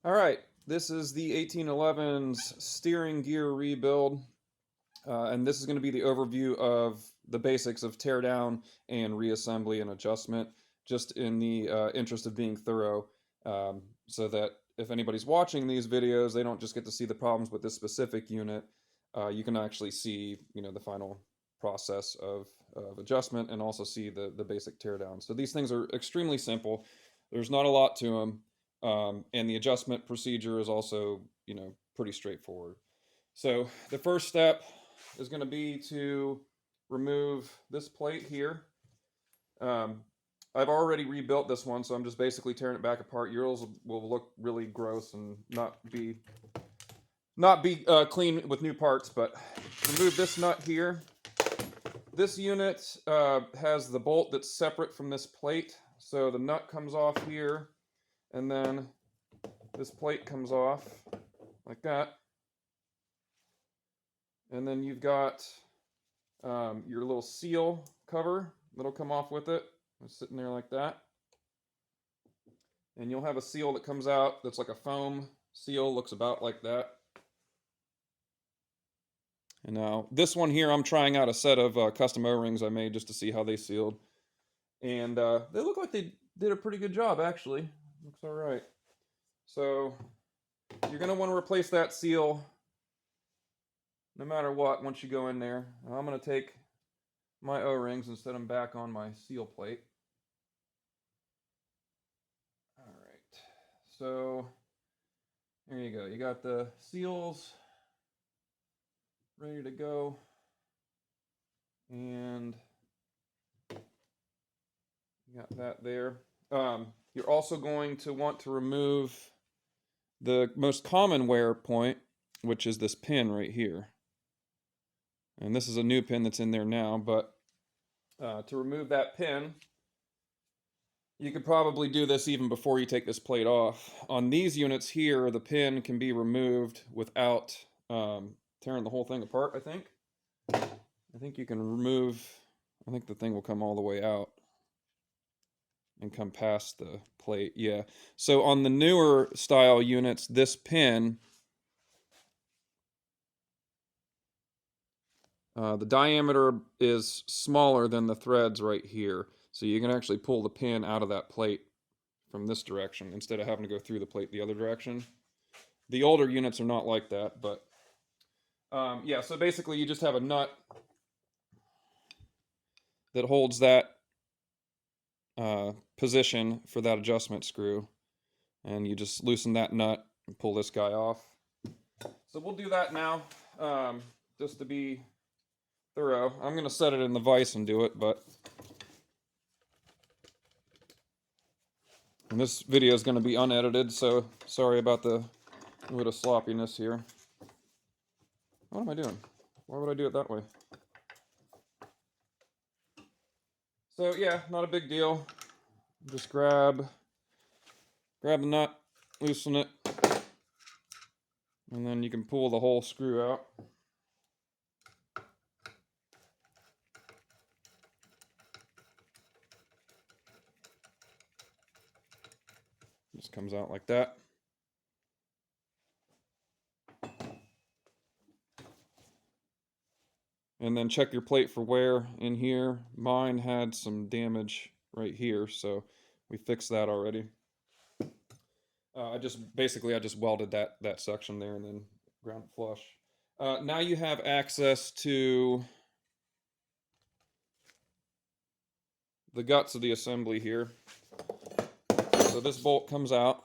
All right, this is the 1811's steering gear rebuild, and this is going to be the overview of the basics of teardown and reassembly and adjustment, just in the interest of being thorough, so that if anybody's watching these videos, they don't just get to see the problems with this specific unit. You can actually see, the final process of adjustment and also see the basic teardown. So these things are extremely simple. There's not a lot to them. And the adjustment procedure is also, pretty straightforward. So the first step is going to be to remove this plate here. Um, I've already rebuilt this one, so I'm just basically tearing it back apart. Yours will look really gross and not be clean with new parts. But remove this nut here. This unit has the bolt that's separate from this plate, so the nut comes off here, and then this plate comes off like that. And then you've got your little seal cover that'll come off with it. It's sitting there like that. And you'll have a seal that comes out that's like a foam seal, looks about like that. And now this one here, I'm trying out a set of custom O-rings I made just to see how they sealed. And they look like they did a pretty good job, actually. Looks all right. So you're going to want to replace that seal no matter what once you go in there. I'm going to take my O-rings and set them back on my seal plate. All right. So there you go. You got the seals ready to go. And you got that there. You're also going to want to remove the most common wear point, which is this pin right here. And this is a new pin that's in there now, but to remove that pin, you could probably do this even before you take this plate off. On these units here, the pin can be removed without tearing the whole thing apart, I think. I think you can remove, I think the thing will come all the way out and come past the plate. Yeah. So on the newer style units, this pin, the diameter is smaller than the threads right here. So you can actually pull the pin out of that plate from this direction instead of having to go through the plate the other direction. The older units are not like that, but yeah, so basically you just have a nut that holds that position for that adjustment screw, and you just loosen that nut and pull this guy off. So we'll do that now, just to be thorough. I'm going to set it in the vise and do it, but and this video is going to be unedited, so sorry about the bit of sloppiness here. What am I doing? Why would I do it that way? So yeah, not a big deal. Just grab the nut, loosen it, and then you can pull the whole screw out. Just comes out like that. And then check your plate for wear in here. Mine had some damage right here, so we fixed that already. I just welded that section there and then ground it flush. Now you have access to the guts of the assembly here. So this bolt comes out,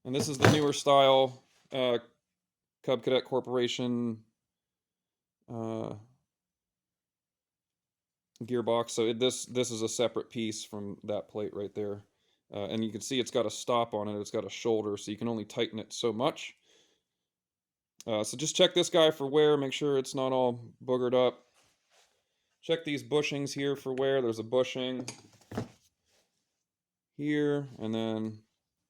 and this is the newer style Cub Cadet Corporation gearbox. So this is a separate piece from that plate right there. And you can see it's got a stop on it. It's got a shoulder, so you can only tighten it so much. So just check this guy for wear. Make sure it's not all boogered up. Check these bushings here for wear. There's a bushing here, and then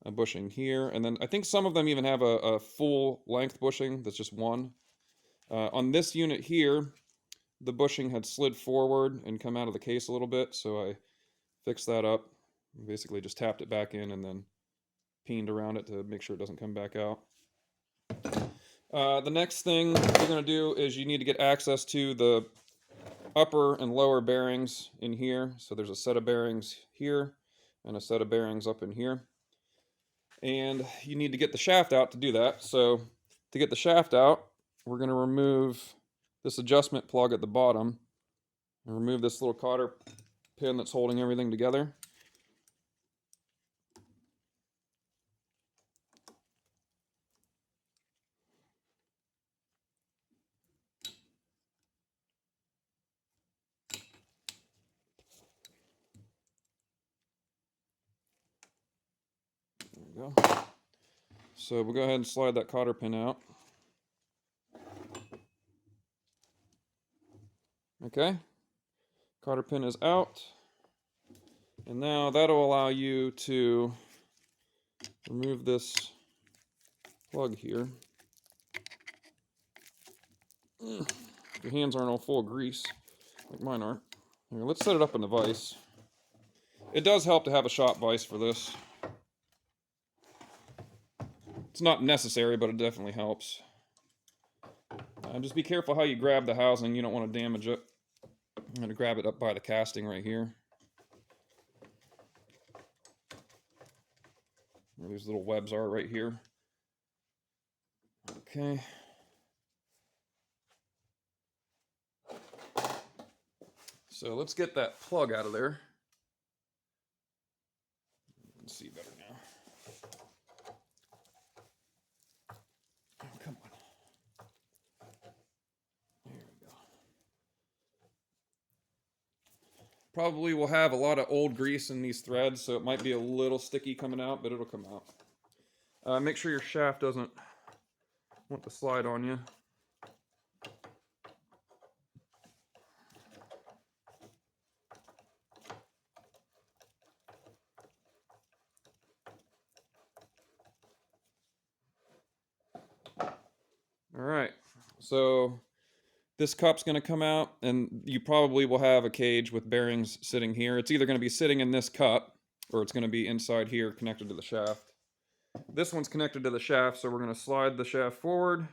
a bushing here. And then I think some of them even have a full length bushing that's just one. On this unit here, the bushing had slid forward and come out of the case a little bit, so I fixed that up. Basically just tapped it back in and then peened around it to make sure it doesn't come back out. The next thing you're going to do is you need to get access to the upper and lower bearings in here. So there's a set of bearings here and a set of bearings up in here. And you need to get the shaft out to do that. So to get the shaft out, we're going to remove this adjustment plug at the bottom and remove this little cotter pin that's holding everything together. There we go. So we'll go ahead and slide that cotter pin out. Okay, cotter pin is out. And now that'll allow you to remove this plug here. Your hands aren't all full of grease like mine are. Here, let's set it up in the vise. It does help to have a shop vise for this. It's not necessary, but it definitely helps. Just be careful how you grab the housing. You don't want to damage it. I'm going to grab it up by the casting right here. Where these little webs are right here. Okay. So let's get that plug out of there. Let's see better now. Oh, come on. There we go. Probably will have a lot of old grease in these threads, so it might be a little sticky coming out, but it'll come out. Make sure your shaft doesn't want to slide on you. All right, so this cup's going to come out, and you probably will have a cage with bearings sitting here. It's either going to be sitting in this cup, or it's going to be inside here connected to the shaft. This one's connected to the shaft, so we're going to slide the shaft forward,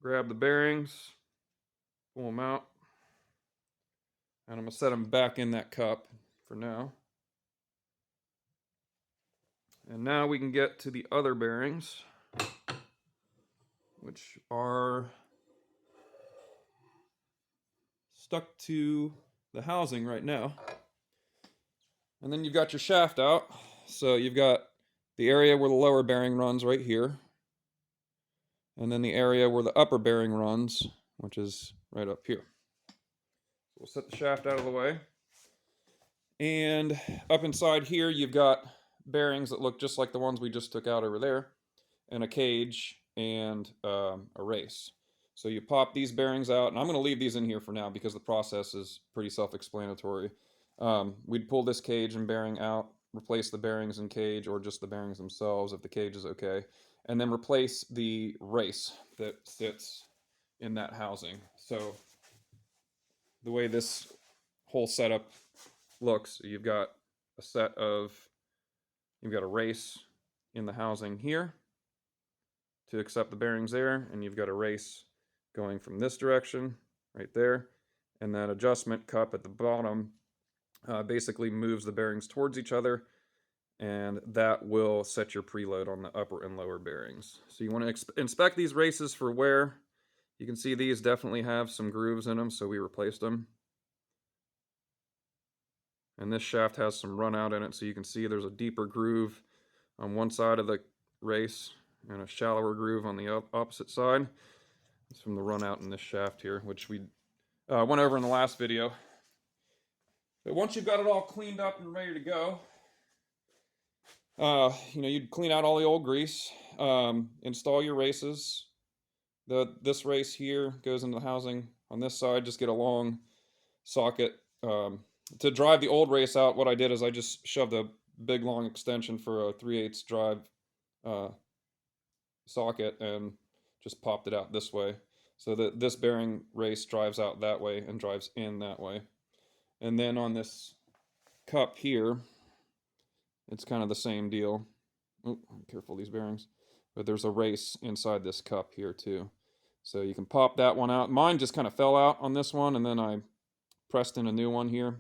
grab the bearings, pull them out, and I'm going to set them back in that cup for now. And now we can get to the other bearings, which are stuck to the housing right now. And then you've got your shaft out. So you've got the area where the lower bearing runs right here. And then the area where the upper bearing runs, which is right up here. We'll set the shaft out of the way. And up inside here, you've got bearings that look just like the ones we just took out over there, and a cage and a race. So you pop these bearings out, and I'm going to leave these in here for now because the process is pretty self-explanatory. We'd pull this cage and bearing out, replace the bearings and cage, or just the bearings themselves if the cage is okay, and then replace the race that sits in that housing. So the way this whole setup looks, you've got a race in the housing here to accept the bearings there, and you've got a race going from this direction right there, and that adjustment cup at the bottom basically moves the bearings towards each other, and that will set your preload on the upper and lower bearings. So you want to inspect these races for wear. You can see these definitely have some grooves in them, so we replaced them. And this shaft has some run out in it, so you can see there's a deeper groove on one side of the race and a shallower groove on the opposite side. It's from the run out in this shaft here, which we went over in the last video. But once you've got it all cleaned up and ready to go, you'd clean out all the old grease, install your races. This race here goes into the housing on this side. Just get a long socket. To drive the old race out, what I did is I just shoved a big long extension for a 3/8 drive socket and just popped it out this way, so that this bearing race drives out that way and drives in that way. And then on this cup here, it's kind of the same deal. Oh, careful these bearings. But there's a race inside this cup here too. So you can pop that one out. Mine just kind of fell out on this one, and then I pressed in a new one here.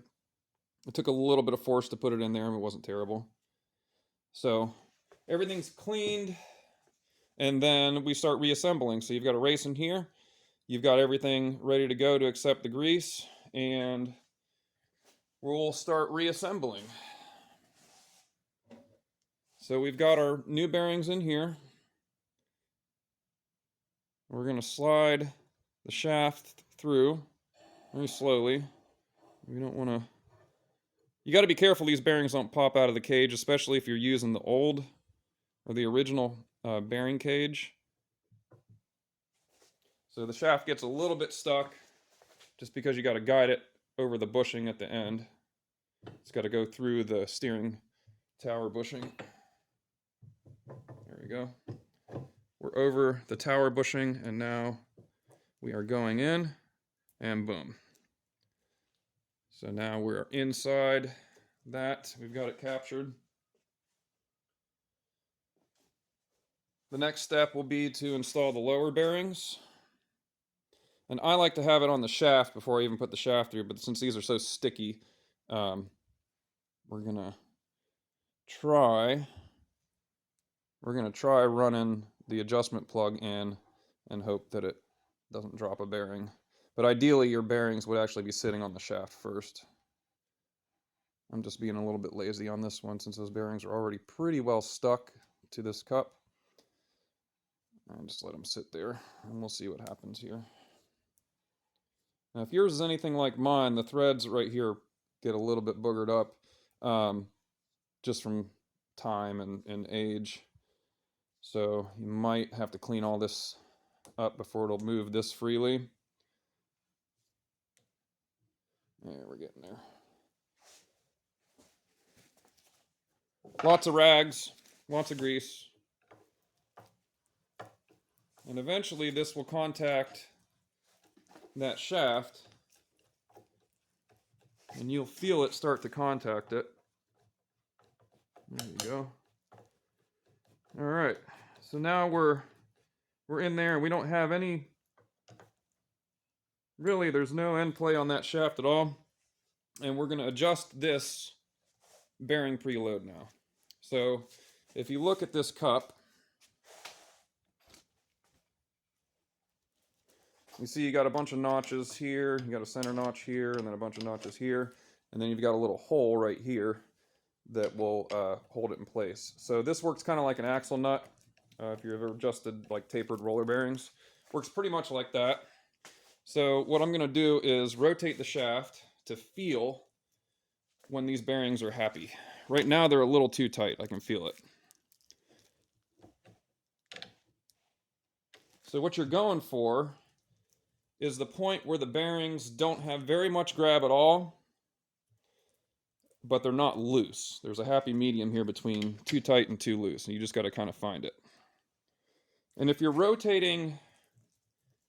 It took a little bit of force to put it in there, and it wasn't terrible. So everything's cleaned, and then we start reassembling. So you've got a race in here. You've got everything ready to go to accept the grease, and we'll start reassembling. So we've got our new bearings in here. We're going to slide the shaft through very slowly. We don't want to... You got to be careful these bearings don't pop out of the cage, especially if you're using the old or the original bearing cage. So the shaft gets a little bit stuck just because you got to guide it over the bushing at the end. It's got to go through the steering tower bushing. There we go. We're over the tower bushing, and now we are going in, and boom. So now we're inside that. We've got it captured. The next step will be to install the lower bearings. And I like to have it on the shaft before I even put the shaft through, but since these are so sticky, we're gonna try running the adjustment plug in and hope that it doesn't drop a bearing. But ideally, your bearings would actually be sitting on the shaft first. I'm just being a little bit lazy on this one since those bearings are already pretty well stuck to this cup. And just let them sit there, and we'll see what happens here. Now, if yours is anything like mine, the threads right here get a little bit boogered up just from time and age. So you might have to clean all this up before it'll move this freely. Yeah, we're getting there. Lots of rags, lots of grease. And eventually this will contact that shaft, and you'll feel it start to contact it. There you go. All right, so now we're in there, and we don't have any, really there's no end play on that shaft at all. And we're gonna adjust this bearing preload now. So if you look at this cup, you see you got a bunch of notches here, you got a center notch here, and then a bunch of notches here, and then you've got a little hole right here that will hold it in place. So this works kind of like an axle nut. If you've ever adjusted like tapered roller bearings, works pretty much like that. So what I'm going to do is rotate the shaft to feel when these bearings are happy. Right now they're a little too tight, I can feel it. So what you're going for is the point where the bearings don't have very much grab at all, but they're not loose. There's a happy medium here between too tight and too loose, and you just got to kind of find it. And if you're rotating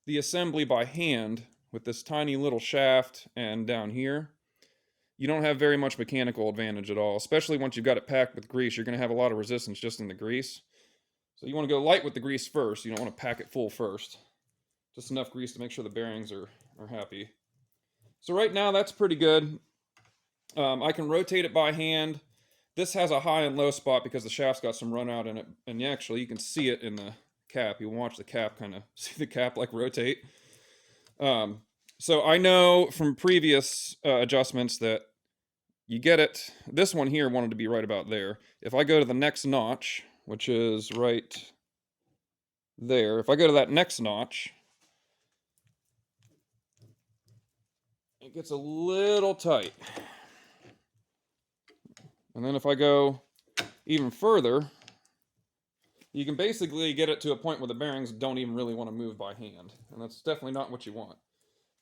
the assembly by hand with this tiny little shaft and down here, you don't have very much mechanical advantage at all, especially once you've got it packed with grease. You're going to have a lot of resistance just in the grease. So you want to go light with the grease first. You don't want to pack it full first. Just enough grease to make sure the bearings are happy. So right now that's pretty good. I can rotate it by hand. This has a high and low spot because the shaft's got some run out in it. And actually you can see it in the cap. You watch the cap kind of see the cap like rotate. So I know from previous adjustments that you get it. This one here wanted to be right about there. If I go to the next notch, which is right there, if I go to that next notch, it gets a little tight. And then if I go even further, you can basically get it to a point where the bearings don't even really want to move by hand. And that's definitely not what you want.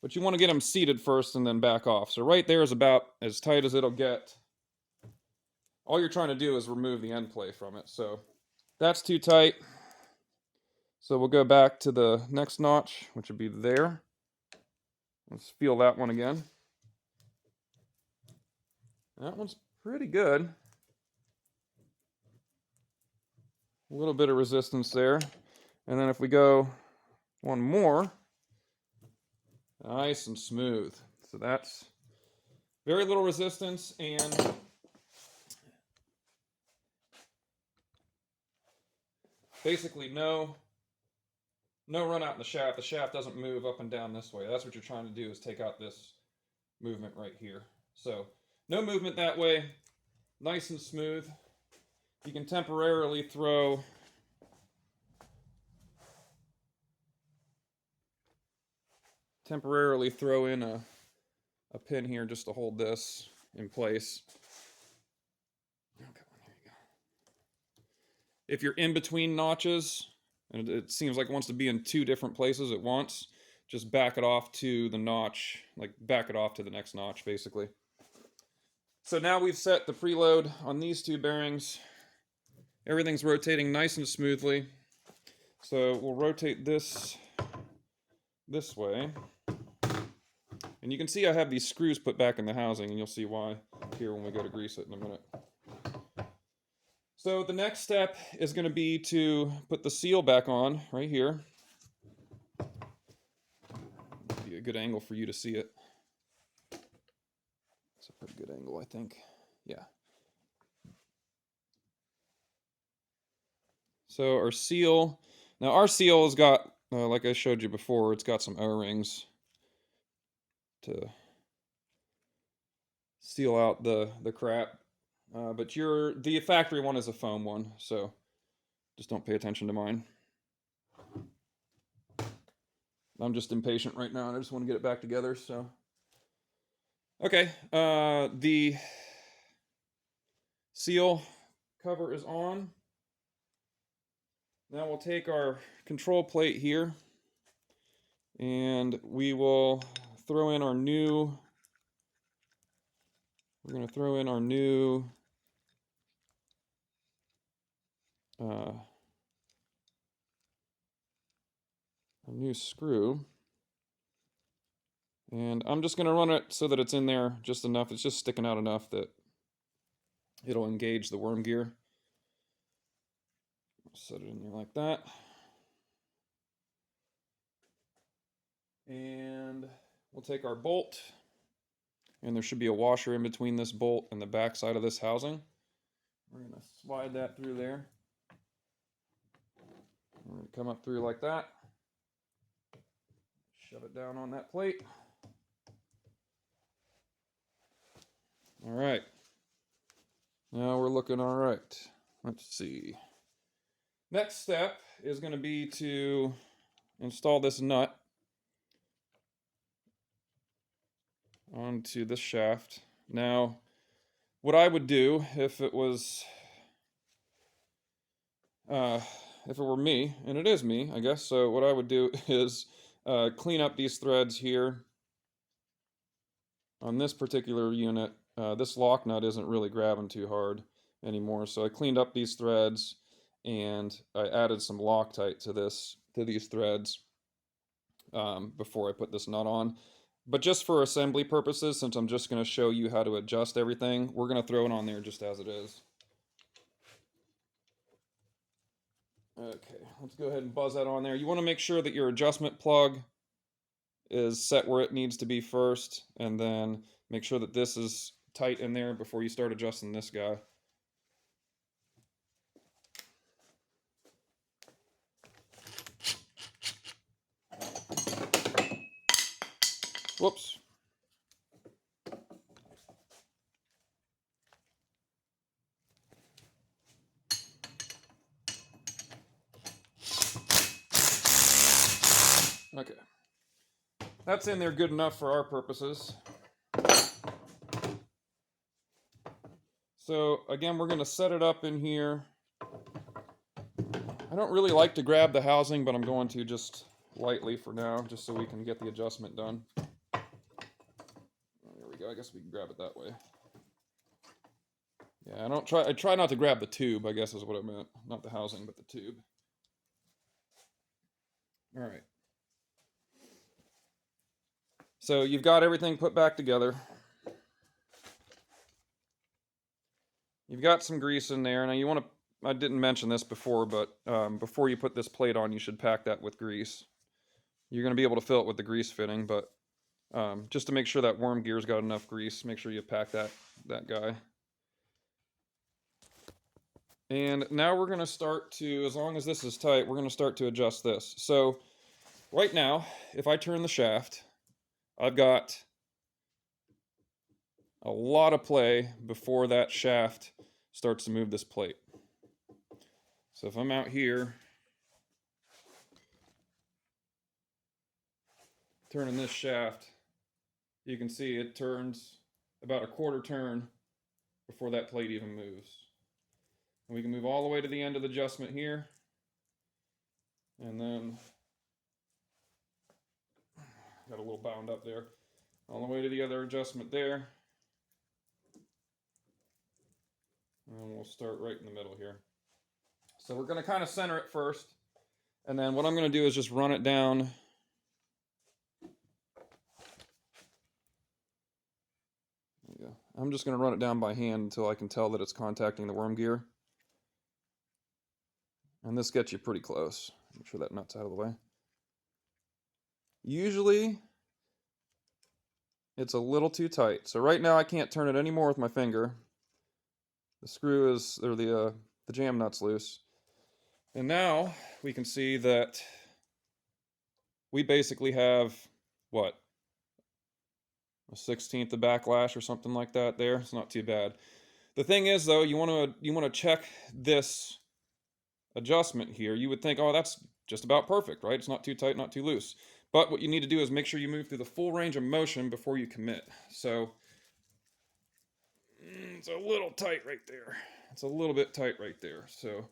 But you want to get them seated first and then back off. So right there is about as tight as it'll get. All you're trying to do is remove the end play from it. So that's too tight. So we'll go back to the next notch, which would be there. Let's feel that one again. That one's pretty good. A little bit of resistance there. And then if we go one more, nice and smooth. So that's very little resistance and basically no run out in the shaft. The shaft doesn't move up and down this way. That's what you're trying to do, is take out this movement right here. So no movement that way, nice and smooth. You can temporarily throw in a pin here just to hold this in place. Okay, there you go. If you're in between notches and it seems like it wants to be in two different places at once, just back it off to the notch, like back it off to the next notch basically. So now we've set the preload on these two bearings. Everything's rotating nice and smoothly. So we'll rotate this way. And you can see I have these screws put back in the housing, and you'll see why here when we go to grease it in a minute. So the next step is going to be to put the seal back on right here. Be a good angle for you to see it. It's a pretty good angle, I think. Yeah. So our seal has got, like I showed you before, it's got some O-rings to seal out the crap. But the factory one is a foam one, so just don't pay attention to mine. I'm just impatient right now, and I just want to get it back together, so. Okay, the seal cover is on. Now we'll take our control plate here, and we will throw in our new, a new screw, and I'm just going to run it so that it's in there just enough. It's just sticking out enough that it'll engage the worm gear. Set it in there like that, and we'll take our bolt, and there should be a washer in between this bolt and the back side of this housing. We're going to slide that through there. We're going to come up through like that. Shove it down on that plate. All right. Now we're looking all right. Let's see. Next step is going to be to install this nut onto this shaft. Now, what I would do if it were me, and it is me, I guess, so what I would do is clean up these threads here. On this particular unit, this lock nut isn't really grabbing too hard anymore, so I cleaned up these threads and I added some Loctite to these threads before I put this nut on. But just for assembly purposes, since I'm just going to show you how to adjust everything, we're going to throw it on there just as it is. Okay, let's go ahead and buzz that on there. You want to make sure that your adjustment plug is set where it needs to be first, and then make sure that this is tight in there before you start adjusting this guy. Whoops. Okay. That's in there good enough for our purposes. So again, we're going to set it up in here. I don't really like to grab the housing, but I'm going to just lightly for now, just so we can get the adjustment done. There we go. I guess we can grab it that way. Yeah, I try not to grab the tube, I guess is what I meant. Not the housing, but the tube. All right. So you've got everything put back together. You've got some grease in there. Now you want to I didn't mention this before, but before you put this plate on, you should pack that with grease. You're going to be able to fill it with the grease fitting, but just to make sure that worm gear's got enough grease, make sure you pack that guy. And now we're going to start to, as long as this is tight, we're going to start to adjust this. So right now, if I turn the shaft, I've got a lot of play before that shaft starts to move this plate. So if I'm out here turning this shaft, you can see it turns about a quarter turn before that plate even moves. And we can move all the way to the end of the adjustment here, and then got a little bound up there, all the way to the other adjustment there, and we'll start right in the middle here. So we're going to kind of center it first, and then what I'm going to do is just run it down. There you go. I'm just going to run it down by hand until I can tell that it's contacting the worm gear. And this gets you pretty close. Make sure that nut's out of the way. Usually, it's a little too tight. So right now I can't turn it anymore with my finger. The screw is, or the jam nut's loose. And now we can see that we basically have, what, a 1/16 of backlash or something like that there. It's not too bad. The thing is, though, you want to check this adjustment here. You would think, oh, that's just about perfect, right? It's not too tight, not too loose. But what you need to do is make sure you move through the full range of motion before you commit. So it's a little tight right there. It's a little bit tight right there. So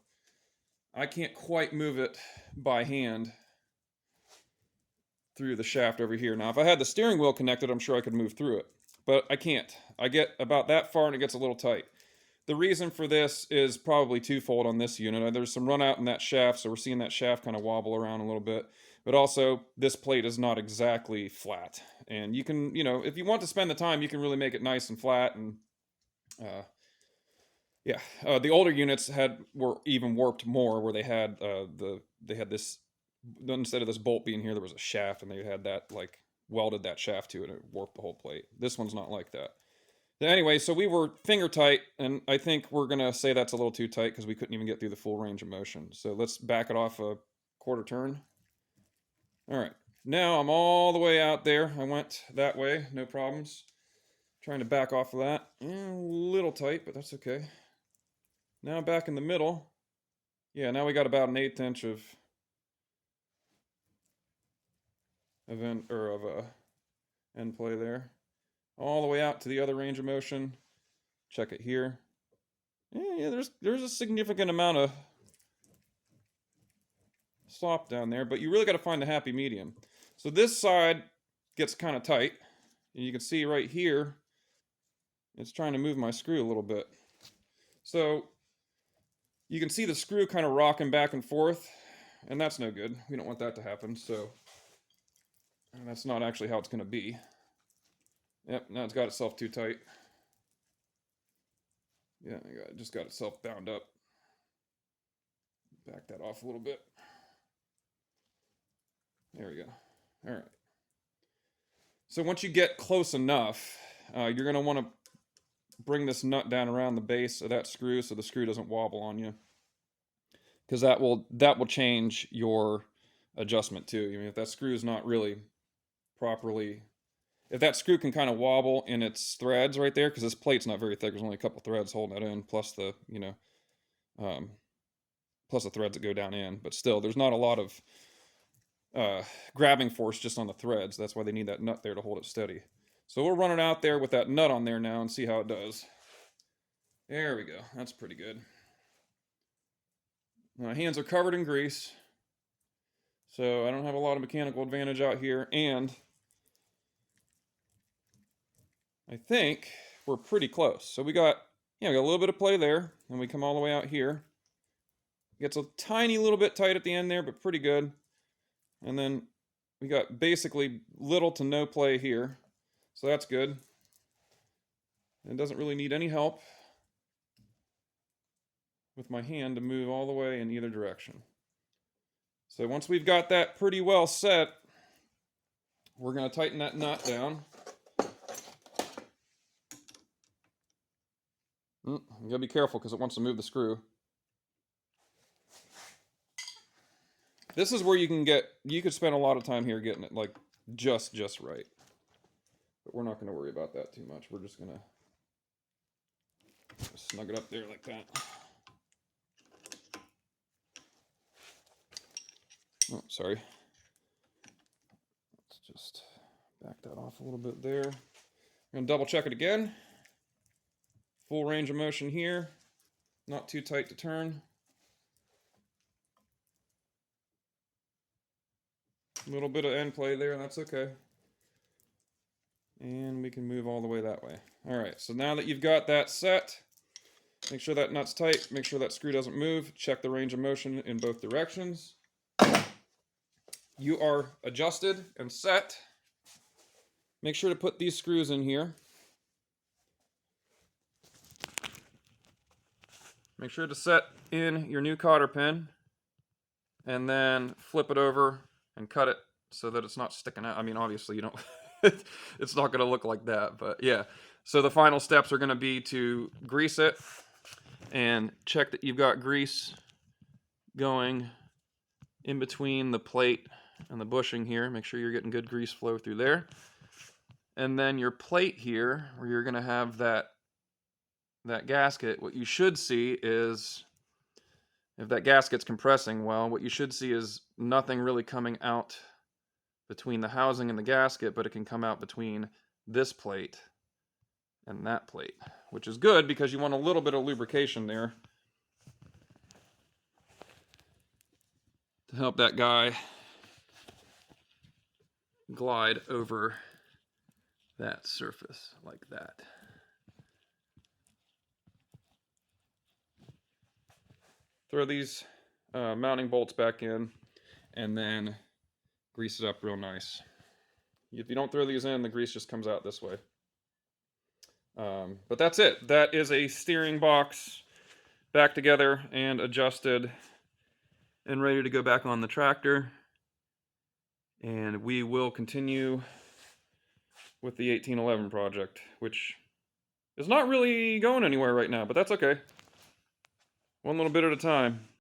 I can't quite move it by hand through the shaft over here. Now, if I had the steering wheel connected, I'm sure I could move through it. But I can't. I get about that far and it gets a little tight. The reason for this is probably twofold on this unit. There's some run out in that shaft, so we're seeing that shaft kind of wobble around a little bit. But also, this plate is not exactly flat. And you can, if you want to spend the time, you can really make it nice and flat. And yeah, the older units were even warped more, where they had this, instead of this bolt being here, there was a shaft, and they had that welded that shaft to it, and it warped the whole plate. This one's not like that. Anyway, so we were finger tight, and I think we're going to say that's a little too tight because we couldn't even get through the full range of motion. So let's back it off a quarter turn. All right, now I'm all the way out there. I went that way, no problems. Trying to back off of that. A little tight, but that's okay. Now back in the middle. Yeah, now we got about an 1/8 inch of end play there. All the way out to the other range of motion. Check it here. Yeah, there's a significant amount of slop down there, but you really got to find the happy medium. So this side gets kind of tight, and you can see right here, it's trying to move my screw a little bit. So you can see the screw kind of rocking back and forth, and that's no good. We don't want that to happen, so that's not actually how it's going to be. Yep, now it's got itself too tight. Yeah, it just got itself bound up. Back that off a little bit. There we go. All right. So once you get close enough, you're going to want to bring this nut down around the base of that screw so the screw doesn't wobble on you. Because that will change your adjustment too. I mean, if that screw is not really properly... If that screw can kind of wobble in its threads right there, because this plate's not very thick, there's only a couple threads holding it in, plus the, plus the threads that go down in. But still, there's not a lot of grabbing force just on the threads. That's why they need that nut there to hold it steady. So we'll run it out there with that nut on there now and see how it does. There we go. That's pretty good. My hands are covered in grease, so I don't have a lot of mechanical advantage out here, and I think we're pretty close. So we got a little bit of play there, and we come all the way out here. Gets a tiny little bit tight at the end there, but pretty good. And then we got basically little to no play here, so that's good. It doesn't really need any help. with my hand to move all the way in either direction. So once we've got that pretty well set, we're going to tighten that nut down. You gotta be careful because it wants to move the screw. This is where you could spend a lot of time here getting it like just right. But we're not going to worry about that too much. We're just going to snug it up there like that. Oh, sorry. Let's just back that off a little bit there. I'm going to double check it again. Full range of motion here. Not too tight to turn. A little bit of end play there, that's okay. And we can move all the way that way. All right, so now that you've got that set, make sure that nut's tight, make sure that screw doesn't move, check the range of motion in both directions. You are adjusted and set. Make sure to put these screws in here. Make sure to set in your new cotter pin and then flip it over and cut it so that it's not sticking out. I mean, obviously you don't, it's not gonna look like that, but yeah. So the final steps are gonna be to grease it and check that you've got grease going in between the plate and the bushing here. Make sure you're getting good grease flow through there. And then your plate here, where you're gonna have that gasket, what you should see is, if that gasket's compressing well, what you should see is nothing really coming out between the housing and the gasket, but it can come out between this plate and that plate, which is good because you want a little bit of lubrication there to help that guy glide over that surface like that. Throw these mounting bolts back in and then grease it up real nice. If you don't throw these in, the grease just comes out this way. But that's it. That is a steering box back together and adjusted and ready to go back on the tractor. And we will continue with the 1811 project, which is not really going anywhere right now, but that's okay. One little bit at a time.